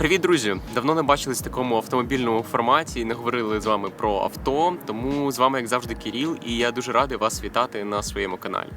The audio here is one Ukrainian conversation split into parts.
Привіт, друзі! Давно не бачились в такому автомобільному форматі, не говорили з вами про авто, тому з вами, як завжди, Кирил, і я дуже радий вас вітати на своєму каналі.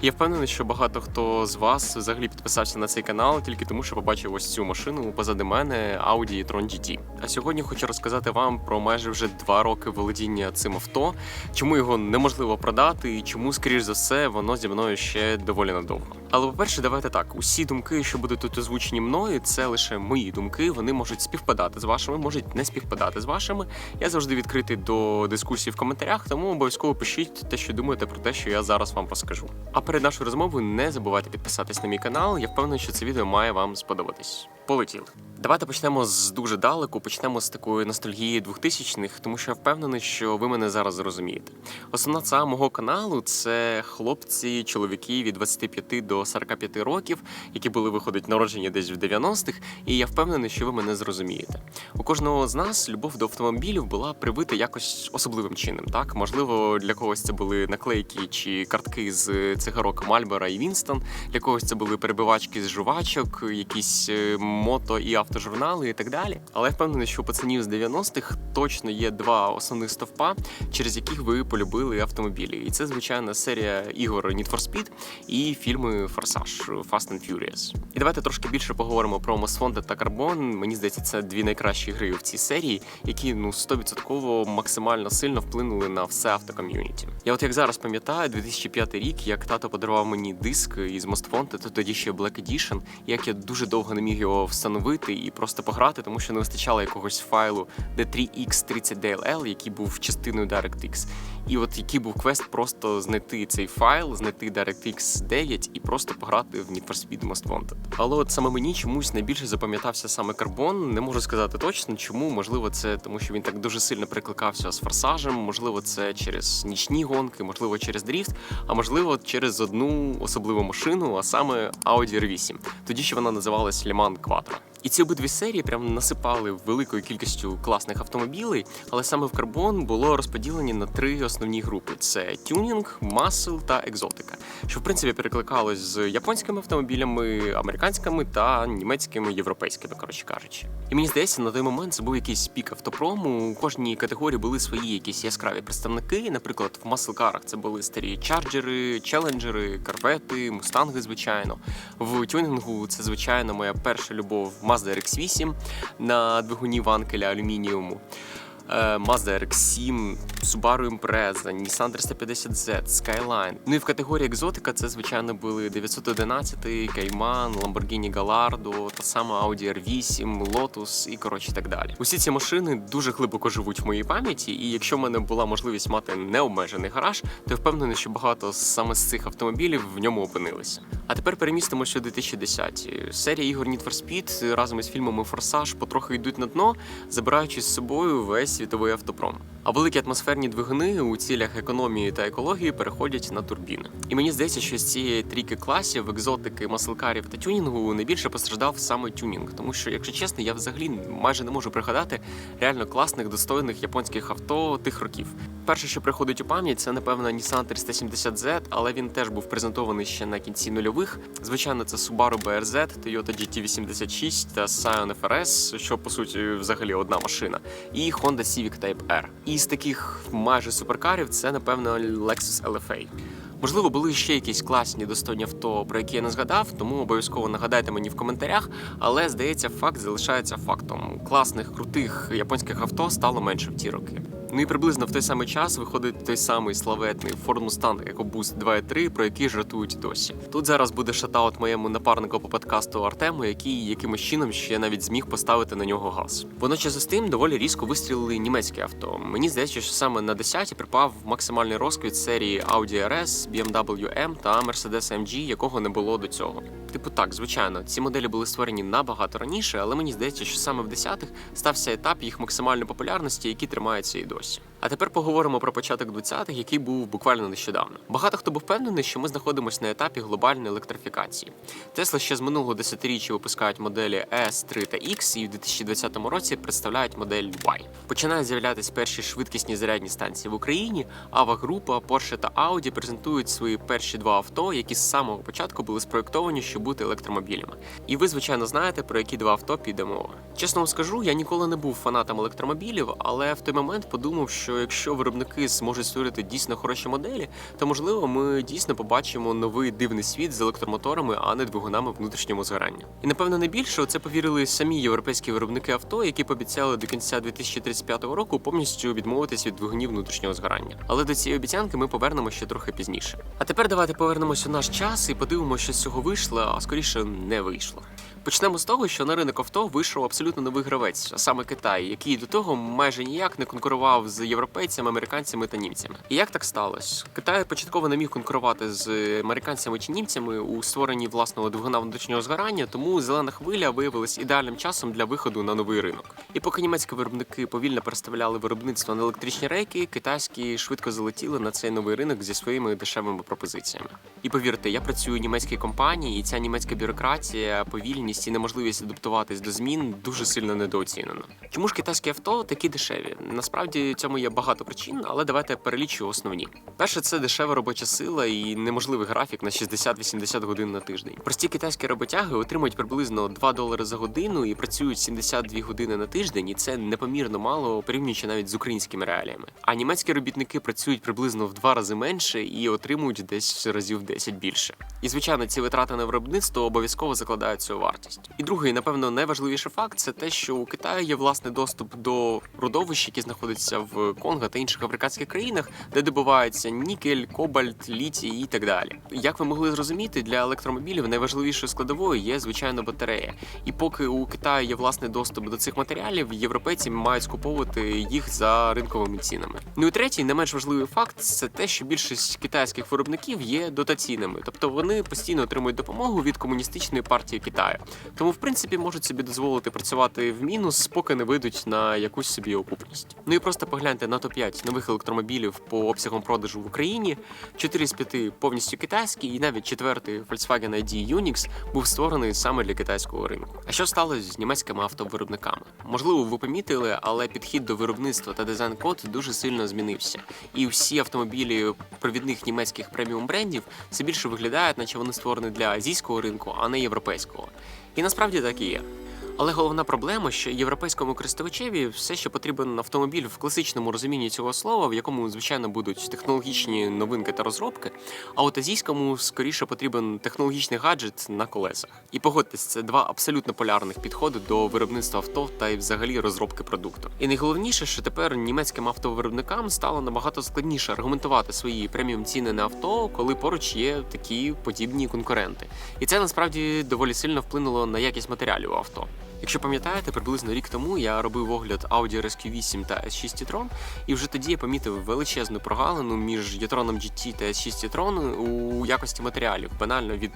Я впевнений, що багато хто з вас взагалі підписався на цей канал тільки тому, що побачив ось цю машину позади мене, Audi e-tron GT. А сьогодні хочу розказати вам про майже вже 2 роки володіння цим авто, чому його неможливо продати і чому, скоріш за все, воно зі мною ще доволі надовго. Але, по-перше, давайте так, усі думки, що будуть тут озвучені мною, це лише мої думки, вони можуть співпадати з вашими, можуть не співпадати з вашими. Я завжди відкритий до дискусії в коментарях, тому обов'язково пишіть те, що думаєте про те, що я зараз вам розкажу. А перед нашою розмовою не забувайте підписатись на мій канал, я впевнений, що це відео має вам сподобатись. Полетіли. Давайте почнемо з дуже далеку, почнемо з такої ностальгії 2000-х, тому що я впевнений, що ви мене зараз зрозумієте. Основна ця мого каналу – це хлопці, чоловіки від 25 до 45 років, які були, виходить, народжені десь в 90-х, і я впевнений, що ви мене зрозумієте. У кожного з нас любов до автомобілів була привита якось особливим чином, так? Можливо, для когось це були наклейки чи картки з цигарок Marlboro і Winston, для когось це були перебивачки з жувачок, якісь мото і автожурнали і так далі. Але я впевнений, що у пацанів з 90-х точно є 2 основних стовпа, через яких ви полюбили автомобілі. І це, звичайно, серія ігор Need for Speed і фільми «Форсаж» Fast and Furious. І давайте трошки більше поговоримо про Most Wanted та Carbon. Мені здається, це 2 найкращі гри в цій серії, які 100% максимально сильно вплинули на все автоком'юніті. Я от як зараз пам'ятаю, 2005 рік, як тато подарував мені диск із Most Wanted, тоді ще Black Edition, як я дуже довго не міг його встановити і просто пограти, тому що не вистачало якогось файлу D3X30DLL, який був частиною DirectX. І от який був квест просто знайти цей файл, знайти DirectX 9 і просто пограти в Need for Speed Most Wanted. Але от саме мені чомусь найбільше запам'ятався саме Carbon. Не можу сказати точно чому. Можливо, це тому, що він так дуже сильно прикликався з Форсажем, можливо, це через нічні гонки, можливо, через дріфт, а можливо, через одну особливу машину, а саме Audi R8. Тоді ще вона називалась Le Mans Quattro. І ці обидві серії прям насипали великою кількістю класних автомобілів, але саме в Carbon було розподілені на 3 основні групи: це тюнінг, масл та екзотика, що в принципі перекликалось з японськими автомобілями, американськими та німецькими, європейськими, коротше кажучи. І мені здається, на той момент це був якийсь пік автопрому. У кожній категорії були свої якісь яскраві представники. Наприклад, в маслкарах це були старі чарджери, челенджери, корвети, мустанги, звичайно. В тюнінгу це, звичайно, моя перша любов Mazda RX-8 на двигуні Ванкеля алюмініуму, Mazda RX-7, Subaru Impreza, Nissan 350Z, Skyline. Ну і в категорії екзотика це, звичайно, були 911, Cayman, Lamborghini Gallardo, та сама Audi R8, Lotus і, коротше, так далі. Усі ці машини дуже глибоко живуть в моїй пам'яті, і якщо в мене була можливість мати необмежений гараж, то я впевнений, що багато саме з цих автомобілів в ньому опинилися. А тепер перемістимося у 2010-ті. Серія ігор Need for Speed разом із фільмами «Форсаж» потрохи йдуть на дно, забираючи з собою весь світовий автопром. А великі атмосферні двигуни у цілях економії та екології переходять на турбіни. І мені здається, що з цієї трійки класів, екзотики, маслкарів та тюнінгу найбільше постраждав саме тюнінг. Тому що, якщо чесно, я взагалі майже не можу пригадати реально класних, достойних японських авто тих років. Перше, що приходить у пам'ять, це, напевно, Nissan 370Z, але він теж був презентований ще на кінці нульових. Звичайно, це Subaru BRZ, Toyota GT86 та Scion FRS, що, по суті, взагалі одна машина, і Honda Civic Type R. І з таких майже суперкарів це, напевно, Lexus LFA. Можливо, були ще якісь класні достойні авто, про які я не згадав, тому обов'язково нагадайте мені в коментарях, але, здається, факт залишається фактом. Класних, крутих японських авто стало менше в ті роки. Ну і приблизно в той самий час виходить той самий славетний Ford Mustang EcoBoost 2.3, про який жартують досі. Тут зараз буде шатаут моєму напарнику по подкасту Артему, який якимось чином ще навіть зміг поставити на нього газ. Водночас з тим доволі різко вистрілили німецькі авто. Мені здається, що саме на 10-ті припав максимальний розквіт серії Audi RS, BMW M та Mercedes AMG, якого не було до цього. Типу так, звичайно, ці моделі були створені набагато раніше, але мені здається, що саме в 10-х стався етап їх максимальної популярності, який тримається і досі. А тепер поговоримо про початок 20-х, який був буквально нещодавно. Багато хто був впевнений, що ми знаходимося на етапі глобальної електрифікації. Tesla ще з минулого десятиріччя випускають моделі S, 3 та X, і в 2020 році представляють модель Y. Починають з'являтися перші швидкісні зарядні станції в Україні, Ava група, Porsche та Audi презентують свої перші два авто, які з самого початку були спроєктовані, щоб бути електромобілями. І ви, звичайно, знаєте, про які два авто піде мова. Чесно вам скажу, я ніколи не був фанатом електромобілів, але в той момент подумав, що якщо виробники зможуть створити дійсно хороші моделі, то, можливо, ми дійсно побачимо новий дивний світ з електромоторами, а не двигунами внутрішнього згорання. І, напевно, найбільше у це повірили самі європейські виробники авто, які пообіцяли до кінця 2035 року повністю відмовитись від двигунів внутрішнього згорання. Але до цієї обіцянки ми повернемо ще трохи пізніше. А тепер давайте повернемося у наш час і подивимося, що з цього вийшло, а скоріше не вийшло. Почнемо з того, що на ринок авто вийшов абсолютно новий гравець, а саме Китай, який до того майже ніяк не конкурував з європейцями, американцями та німцями. І як так сталося? Китай початково не міг конкурувати з американцями чи німцями у створенні власного двигуна внутрішнього згорання, тому зелена хвиля виявилась ідеальним часом для виходу на новий ринок. І поки німецькі виробники повільно переставляли виробництво на електричні рейки, китайські швидко залетіли на цей новий ринок зі своїми дешевими пропозиціями. І повірте, я працюю у німецькій компанії, і ця німецька бюрократія, повільність і неможливість адаптуватись до змін дуже сильно недооцінена. Чому ж китайські авто такі дешеві? Насправді цьому є багато причин, але давайте перелічу основні. Перше, це дешева робоча сила і неможливий графік на 60-80 годин на тиждень. Прості китайські роботяги отримують приблизно $2 за годину і працюють 72 години на тиждень, і це непомірно мало, порівнюючи навіть з українськими реаліями. А німецькі робітники працюють приблизно в 2 рази менше і отримують десь разів в 10 більше. І, звичайно, ці витрати на виробництво обов'язково закладають цю вартість. І другий, напевно, найважливіший факт – це те, що у Китаю є власний доступ до родовищ, які знаходяться в Конго та інших африканських країнах, де добувається нікель, кобальт, літій і так далі. Як ви могли зрозуміти, для електромобілів найважливішою складовою є, звичайно, батарея. І поки у Китаю є власний доступ до цих матеріалів, європейці мають скуповувати їх за ринковими цінами. Ну і третій, не менш важливий факт – це те, що більшість китайських виробників є дотаційними, тобто вони постійно отримують допомогу від комуністичної партії Китаю. Тому, в принципі, можуть собі дозволити працювати в мінус, поки не вийдуть на якусь собі окупність. Ну і просто погляньте на топ-5 нових електромобілів по обсягам продажу в Україні. 4 з 5 повністю китайські, і навіть 4-й Volkswagen ID Unix був створений саме для китайського ринку. А що сталося з німецькими автовиробниками? Можливо, ви помітили, але підхід до виробництва та дизайн-код дуже сильно змінився. І всі автомобілі провідних німецьких преміум брендів все більше виглядають, наче вони створені для азійського ринку, а не європейського. І насправді так і є. Але головна проблема, що європейському користувачеві все ще потрібен автомобіль в класичному розумінні цього слова, в якому, звичайно, будуть технологічні новинки та розробки, а от азійському скоріше потрібен технологічний гаджет на колесах. І погодьтесь, це два абсолютно полярних підходи до виробництва авто та й взагалі розробки продукту. І найголовніше, що тепер німецьким автовиробникам стало набагато складніше аргументувати свої преміум ціни на авто, коли поруч є такі подібні конкуренти. І це насправді доволі сильно вплинуло на якість матеріалів авто. Якщо пам'ятаєте, приблизно рік тому я робив огляд Audi RSQ8 та S6 e-tron, і вже тоді я помітив величезну прогалину між e-tron GT та S6 e-tron у якості матеріалів, банально від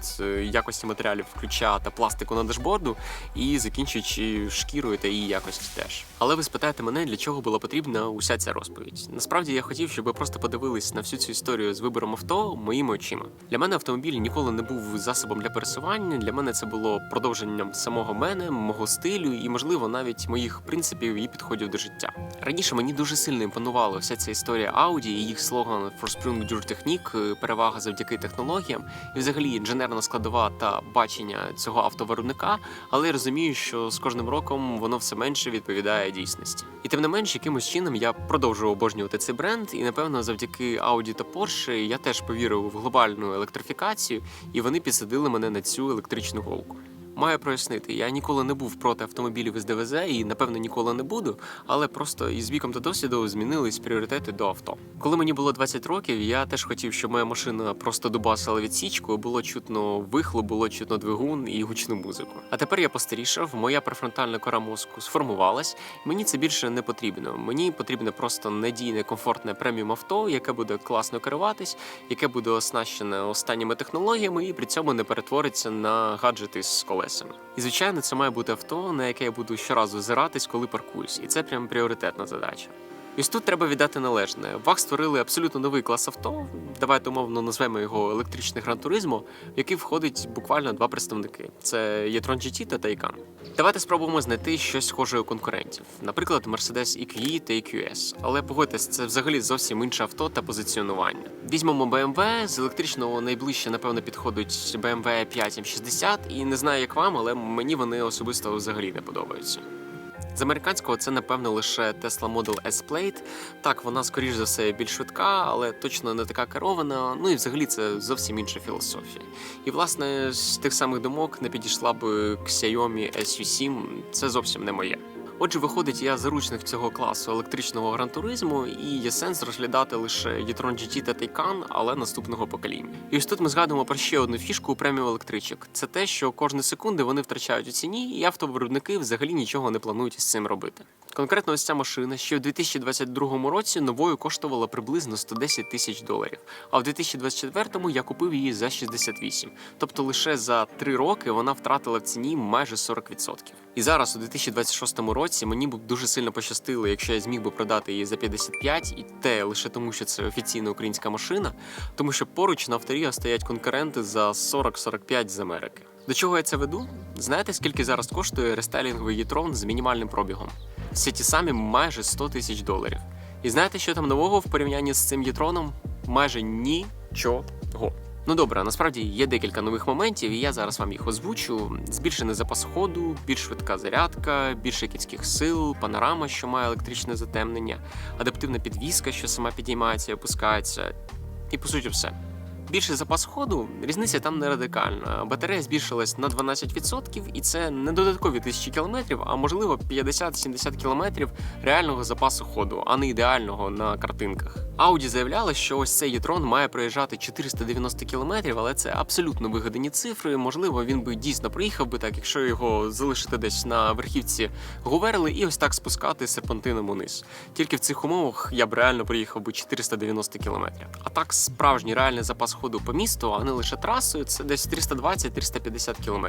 якості матеріалів ключа та пластику на дашборду і закінчуючи шкірою та її якості теж. Але ви спитаєте мене, для чого була потрібна уся ця розповідь. Насправді я хотів, щоб ви просто подивились на всю цю історію з вибором авто моїми очима. Для мене автомобіль ніколи не був засобом для пересування, для мене це було продовженням самого мене, мого стилю і, можливо, навіть моїх принципів і підходів до життя. Раніше мені дуже сильно імпонувала вся ця історія Audi і їх слоган «Vorsprung durch Technik» – перевага завдяки технологіям, і взагалі інженерна складова та бачення цього автовиробника, але я розумію, що з кожним роком воно все менше відповідає дійсності. І тим не менш, якимось чином я продовжую обожнювати цей бренд, і, напевно, завдяки Audi та Porsche я теж повірив в глобальну електрифікацію, і вони підсадили мене на цю електричну голку. Маю прояснити, я ніколи не був проти автомобілів із ДВЗ і, напевно, ніколи не буду, але просто із віком та досвіду змінились пріоритети до авто. Коли мені було 20 років, я теж хотів, щоб моя машина просто дубасила відсічку, було чутно вихлоп, було чутно двигун і гучну музику. А тепер я постарішав, моя префронтальна кора мозку сформувалась, мені це більше не потрібно. Мені потрібне просто надійне, комфортне преміум авто, яке буде класно керуватись, яке буде оснащене останніми технологіями і при цьому не перетвориться на гаджети з колесами. І, звичайно, це має бути авто, на яке я буду щоразу озиратись, коли паркуюсь. І це прям пріоритетна задача. І ось тут треба віддати належне. ВАГ створили абсолютно новий клас авто, давайте умовно назвемо його електричний Gran Turismo, в який входить буквально два представники. Це e-tron GT та Taycan. Давайте спробуємо знайти щось схоже у конкурентів. Наприклад, Mercedes EQE та EQS. Але погодьтесь, це взагалі зовсім інше авто та позиціонування. Візьмемо BMW, з електричного найближче, напевно, підходить BMW 5 M60, і не знаю, як вам, але мені вони особисто взагалі не подобаються. З американського це, напевно, лише Tesla Model S Plaid. Так, вона, скоріш за все, більш швидка, але точно не така керована. Ну і взагалі це зовсім інша філософія. І, власне, з тих самих думок не підійшла б Xiaomi SU7, це зовсім не моє. Отже, виходить, я заручник цього класу електричного Gran Turismo, і є сенс розглядати лише e-tron GT та Taycan, але наступного покоління. І ось тут ми згадуємо про ще одну фішку у преміум електричок. Це те, що кожні секунди вони втрачають у ціні, і автовиробники взагалі нічого не планують із цим робити. Конкретно ось ця машина ще в 2022 році новою коштувала приблизно $110 000, а в 2024 я купив її за 68. Тобто лише за 3 роки вона втратила в ціні майже 40%. І зараз, у 2026 році, мені б дуже сильно пощастило, якщо я зміг би продати її за 55, і те лише тому, що це офіційна українська машина, тому що поруч на авторія стоять конкуренти за 40-45 з Америки. До чого я це веду? Знаєте, скільки зараз коштує рестайлінговий e-tron з мінімальним пробігом? Всі ті самі майже $100 000. І знаєте, що там нового в порівнянні з цим e-tron? Майже нічого. Ну добре, насправді є декілька нових моментів, і я зараз вам їх озвучу. Збільшений запас ходу, більш швидка зарядка, більше кінських сил, панорама, що має електричне затемнення, адаптивна підвізка, що сама підіймається і опускається. І по суті все. Більший запас ходу, різниця там не радикальна. Батарея збільшилась на 12%, і це не додаткові 1000 км, а можливо 50-70 км реального запасу ходу, а не ідеального на картинках. Audi заявляла, що ось цей e-tron має проїжджати 490 км, але це абсолютно вигадані цифри. Можливо, він би дійсно проїхав би так, якщо його залишити десь на верхівці Говерли і ось так спускати серпантином униз. Тільки в цих умовах я б реально проїхав би 490 км. А так, справжній реальний запас ходу по місту, а не лише трасою, це десь 320-350 км.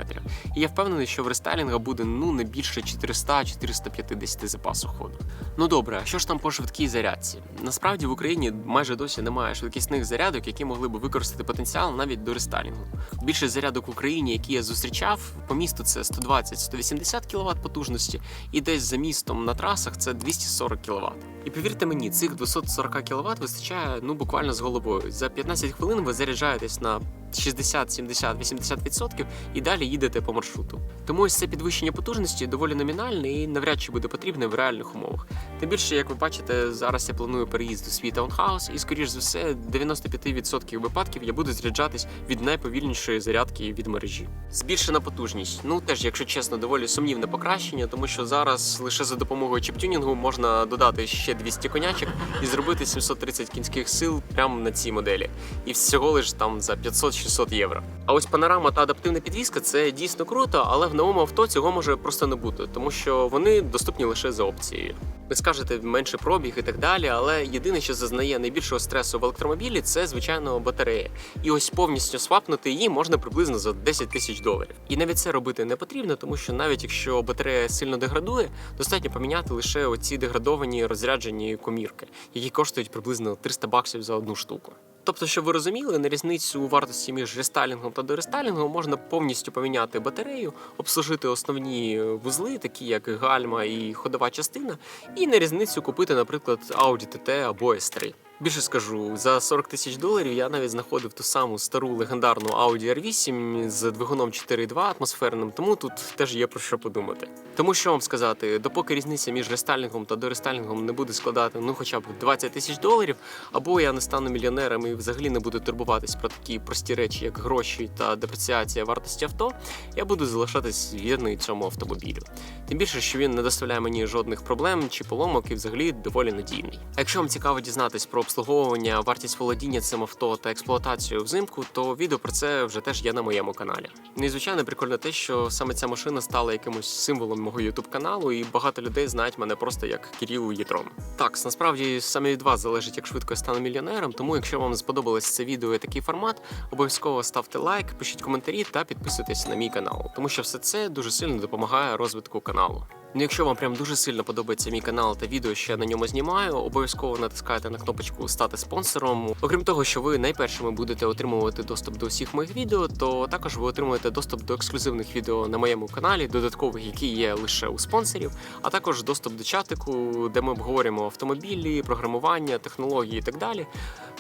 І я впевнений, що в рестайлінга буде не більше 400-450 запасу ходу. Ну добре, а що ж там по швидкій зарядці? Насправді в Україні майже досі немає швидкісних зарядок, які могли б використати потенціал навіть до рестайлінгу. Більшість зарядок в Україні, які я зустрічав, по місту це 120-180 кВт потужності, і десь за містом на трасах це 240 кВт. І повірте мені, цих 240 кВт вистачає буквально з головою. За 15 хвилин ви заряджаєтесь на 60, 70, 80% і далі їдете по маршруту. Тому ось це підвищення потужності доволі номінальне і навряд чи буде потрібне в реальних умовах. Тим більше, як ви бачите, зараз я планую переїзд у свій таунхаус, і, скоріш за все, 95% випадків я буду заряджатись від найповільнішої зарядки від мережі. Збільшена потужність. Теж, якщо чесно, доволі сумнівне покращення, тому що зараз лише за допомогою чіп-тюнінгу можна додати ще 200 конячок і зробити 730 кінських сил прямо на цій моделі. І всього лиш там за 500-600 євро. А ось панорама та адаптивна підвізка – це дійсно круто, але в новому авто цього може просто не бути, тому що вони доступні лише за опцією. Ви скажете, менше пробіг і так далі, але єдине, що зазнає найбільшого стресу в електромобілі – це, звичайно, батарея. І ось повністю свапнути її можна приблизно за $10 000. І навіть це робити не потрібно, тому що навіть якщо батарея сильно деградує, достатньо поміняти лише оці деградовані розряджені комірки, які коштують приблизно $300 за одну штуку. Тобто, щоб ви розуміли, на різницю у вартості між рестайлінгом та дорестайлінгом можна повністю поміняти батарею, обслужити основні вузли, такі як гальма і ходова частина, і на різницю купити, наприклад, Audi TT або S3. Більше скажу, за $40 000 я навіть знаходив ту саму стару легендарну Audi R8 з двигуном 4.2 атмосферним, тому тут теж є про що подумати. Тому що вам сказати, допоки різниця між рестайлінгом та дорестайлінгом не буде складати хоча б $20 000, або я не стану мільйонером і взагалі не буду турбуватись про такі прості речі, як гроші та депреціація вартості авто, я буду залишатись вірний цьому автомобілю. Тим більше, що він не доставляє мені жодних проблем чи поломок і взагалі доволі надійний. А якщо вам цікаво дізнатись про обслуговування, вартість володіння цим авто та експлуатацію взимку, то відео про це вже теж є на моєму каналі. Ну і звичайно прикольно те, що саме ця машина стала якимось символом мого YouTube каналу, і багато людей знають мене просто як Кирил e-tron. Так, насправді саме від вас залежить, як швидко я стану мільйонером, тому якщо вам сподобалось це відео і такий формат, обов'язково ставте лайк, пишіть коментарі та підписуйтесь на мій канал, тому що все це дуже сильно допомагає розвитку каналу. Ну, якщо вам прям дуже сильно подобається мій канал та відео, що я на ньому знімаю, обов'язково натискайте на кнопочку стати спонсором. Окрім того, що ви найпершими будете отримувати доступ до всіх моїх відео, то також ви отримуєте доступ до ексклюзивних відео на моєму каналі, додаткових, які є лише у спонсорів, а також доступ до чатику, де ми обговорюємо автомобілі, програмування, технології і так далі.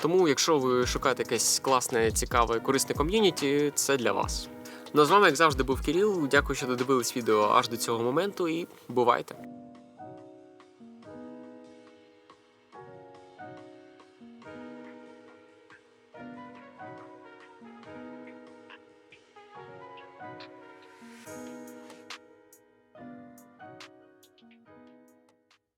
Тому, якщо ви шукаєте якесь класне, цікаве, корисне ком'юніті, це для вас. Ну а з вами, як завжди, був Кирил. Дякую, що додивились відео аж до цього моменту, і бувайте!